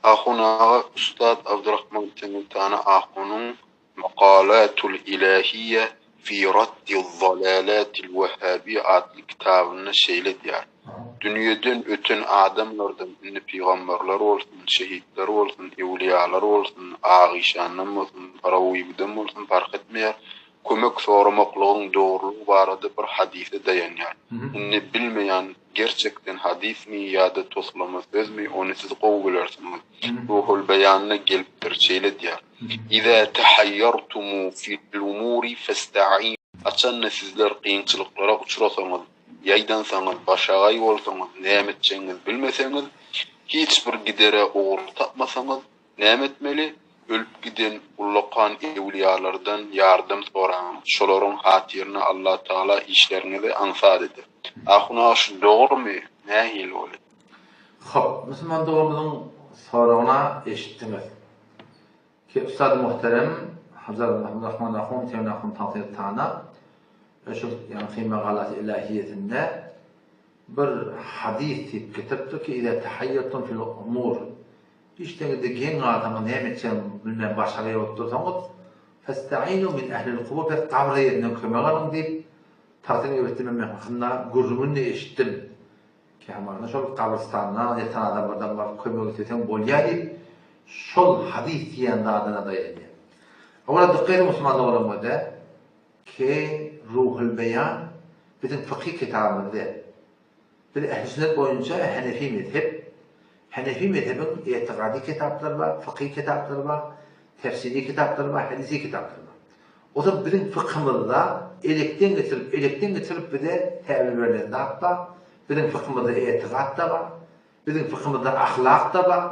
Ahuna Ustad Abdurrahman Temiltani Ahunun Makalatul İlahiye fi Raddil Zalalatil Vehhabi adlı kitabını şeyle diyor. Dünyadan öten adamlardan ünlü peygamberler olsun, şehitler olsun, evliyalar olsun, ağişanlar olsun, paravuyibden olsun fark etmeyer. Kömek sormaklığın doğruluğu barada bir hadise dayanıyor. Ünlü bilmeyen gerçekten hadis mi ya da toslama söz mi onu siz kovgularsınız. Ruhul beyanına geliptir şeyle diyor. İza tahayyartumu fil umuri festa'in. Açanla sizler kıyınçılıklara uçurasanız, yaydansanız, başağay olsanız, nemetçeniz bilmeseniz, hiçbir gidere uğur tapmasanız, nemetmeli, ölüp giden ullakan evliyalardan yardım soran, şoların hatirine Allah Teala işlerini de ansat eder. Ahuna şu doğru mu? Ne hil olur? Hop, Müslüman doğruluğun soruna eşittiniz. Ki Üstad muhterem Hazreti Abdurrahman Ahun Temnakun Tanzir Ta'na şu yani kıyma galat ilahiyetinde bir hadis tip kitaptır ki İza tahayyatun fil umur işte de gen adamın nemetçen bilmem başarıya otursanız festa'inu min ehlil kubur ve kabriyetinden kömeğalım deyip tahtin öğretmem hakkında gurrumun ne eşittim ki hemen şol kabristanına yatan adamlardan var kömeği öğreten bolya deyip şol hadis diyen adına dayanıyor. Ama dıkkayla Müslümanlar olamada ki ruhul beyan bizim fıkhi kitabımızda bir ehl-i sünnet boyunca Hanefi mezhebin itikadi kitapları var, fıkhi kitapları var, tefsiri kitapları var, hadisi kitapları var. O da bizim fıkhımızda elekten getirip bir de tevil verilen da bizim fıkhımızda itikat da var, bizim fıkhımızda ahlak da var.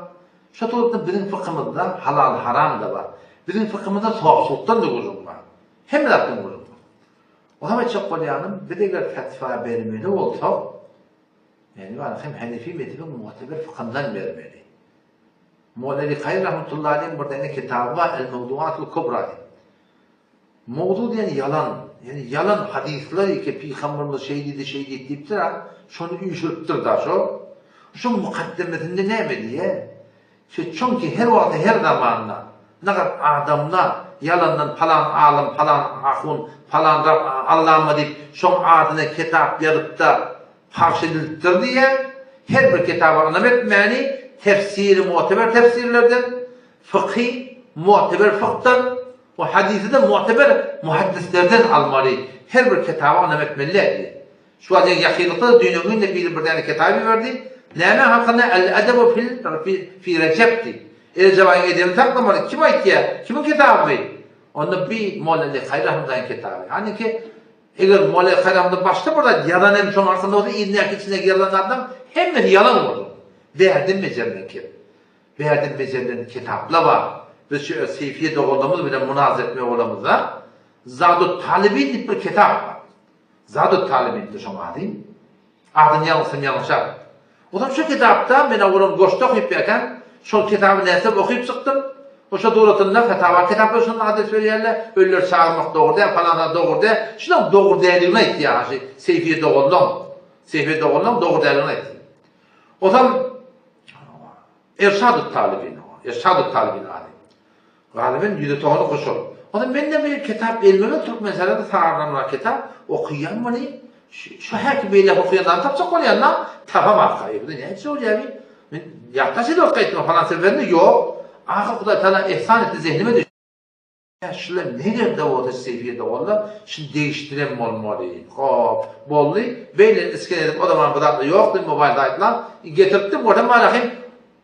Şu doğrultuda bizim fıkhımızda halal haram da var. Bizim fıkhımızda soğuksuluktan da gurur var. Hem de gurur var. O zaman çok kolyanım bir de fetva vermeli olsa yani var hem Hanefi mezhebinin muhteber fıkhından vermeli. Muallali Hayr rahmetullahi aleyh burada ne kitabı var El-Mevduatul Kubra. Mevdu yani yalan. Yani yalan hadisler ki Peygamberimiz şey deyip de şunu üşürttür da şu mukaddemesinde ne mi diye? Çünkü her vakti her zamanla ne kadar adamlar yalandan falan alim falan ahun falan Rab Allah'ıma deyip şun adına kitap yazıp da farş edildir diye her bir kitabı anlametmeyeni tefsiri muteber tefsirlerden fıkhi muteber fıkhtan ve hadisi de muteber muhaddislerden almalı. Her bir kitabı anlametmeli. Şu an yakınlıkta dünyanın da bir tane kitabı verdi. Neme hakkında el-edebu fi recepti. Cevabı edelim taklamalı. Kim ait ya? Kimin kitabı? Onda bir Muallali Hayr rahmetullahi kitabı. Yani ki eğer Muallali Hayr rahmetullahi başta burada yalan hem çok aslında olsa İdniyak içine yalan adam hemen yalan olur. Verdim Mecer'den kitapla var. Biz şu Seyfiye doğrulduğumuz bile münazır etme oğlamızda Zadut Talibin deyip bir kitap var. Zadut Talibin de şu adın. Adın yanlışa. O zaman şu kitapta ben oğlum goşta okuyup yakan şu kitabı nesip okuyup çıktım. O şu doğrultunda fetava kitapta şunun adı söyleyerler. Ölüler çağırmak doğru değil, falanlar doğru değil. Şunun doğru değerliğine ihtiyacı. Seyfiye doğrulduğum doğru değerliğine ihtiyacı. O zaman Erşad-ı Talibin adı. Galiben yüzü toğunu kuşur. O zaman ben de bir kitap ilmime Türk meselede sağırlanma kitap okuyan bunu. Şu her ki böyle okuyandan tapsak olayanlar tapamaz kaybı. Ne söylüyor abi? Yaklaşık da okuyatma falan seferinde yok. Ağa Kuday Teala ihsan etti zihnime düştü. Ya şunlar nerede o seviyede oldular? Şimdi değiştiren olmalı. Hop, bollu. Böyle iskan edip o zaman bu da yoktu mobilde ayıtlar. Getirttim orada malakayım.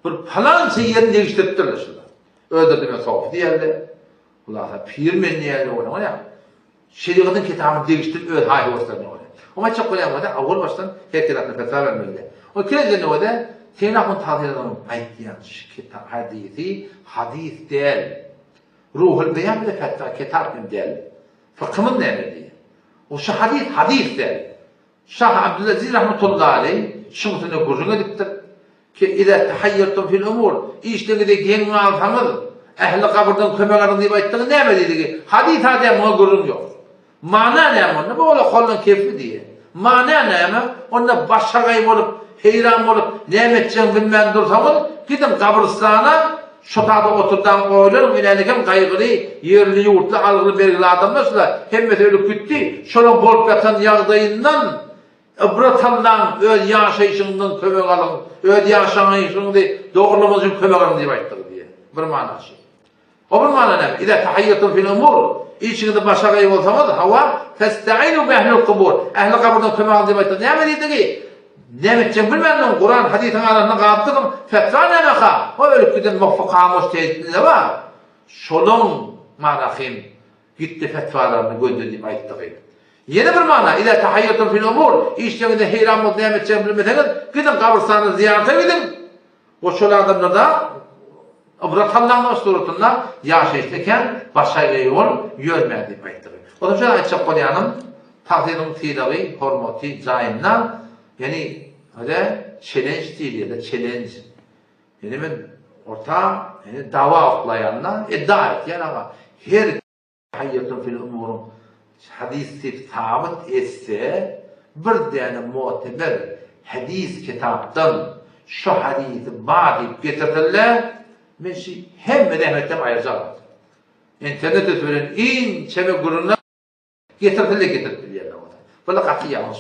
Bir falan yerini değiştirttiler şunlar. Öldürdüğüme soğuk diyerler. Ulan pirmen diyerler ona ya. Şeriatın kitabını değiştirip öyle hayır olsun ne oluyor. Ama çok kolay ama da avul baştan her tarafına fetva vermeli. O kirece ne oluyor? Tenakun tazirinin ayetiyan kitap hadis değil. Ruhul beyan bile fetva kitap değil. Fıkhımın ne diye. O şu hadis değil. Şah Abdülaziz rahmetullahi aleyh şunusunu gurrun ediptir. Ki İza tahayyartum fil umur işlerinde gen alsanız ehli kabirden kömeğarın deyip ayettiği ne mi dedi ki? Hadis bana gurrun yok. Mana ne mi? Bu ola kolun keyfi diye. Mana ne mi? Onda başa kayıp olup heyran bolup näme etjeňi bilmän dursaňyz, gidin kabristana şu taýda oturdan goýlar, menelikem gaýgyly, ýerli ýurtly algyly bergili adamlar hemme ölüp gitdi. Şolar bolup ýatan ýagdaýyndan ibrat aldan öz ýaşaýyşyňdan kömek alın, öz ýaşaýyşyňdy dogurlamak üçin kömek alın diýip aýtdyk diýe. Bir manasy. O bir mana näme? Ida tahiyyatun fil umur. İçinde başa gaýy bolsaňyz, hawa tasta'inu bi ahlil qubur. Ahli qabrdan kömek alın diýip aýtdyk. Näme diýdi? Näme etjek bilmändim, Kur'an hadisin arasyna gapdym. Fetva näme ha? O ölüp giden muvaffaqamos teýdinde bar. Şolun marahim gitti fetvalaryny gönderi diýip aýtdyk. Yeni bir mana, ila tahiyyatun fil umur. İçinde heyran bolup näme etjek bilmeseňiz, gidin kabristany ziýarata gidin. O şol adamlarda Abratamdan suratında yaşayıştayken başayla yol yürmedi diýip aýtdyk. O da şöyle aýtjak bolýanym, taqdiryň tiýdigi, hormaty, jaýyna, yani öyle challenge diýilýär, challenge. Yani men orta, yani dawa oklayanla iddia etýän aga her haýatyn fil umur hadisy sabit etse bir däne mu'teber hadis kitapdan şu hadisi ba'd getirdiler. Men hemme rahmetem aýyrjak. İnternette söýlen in çeme guruna getirdiler. Bula gaty ýalňyş.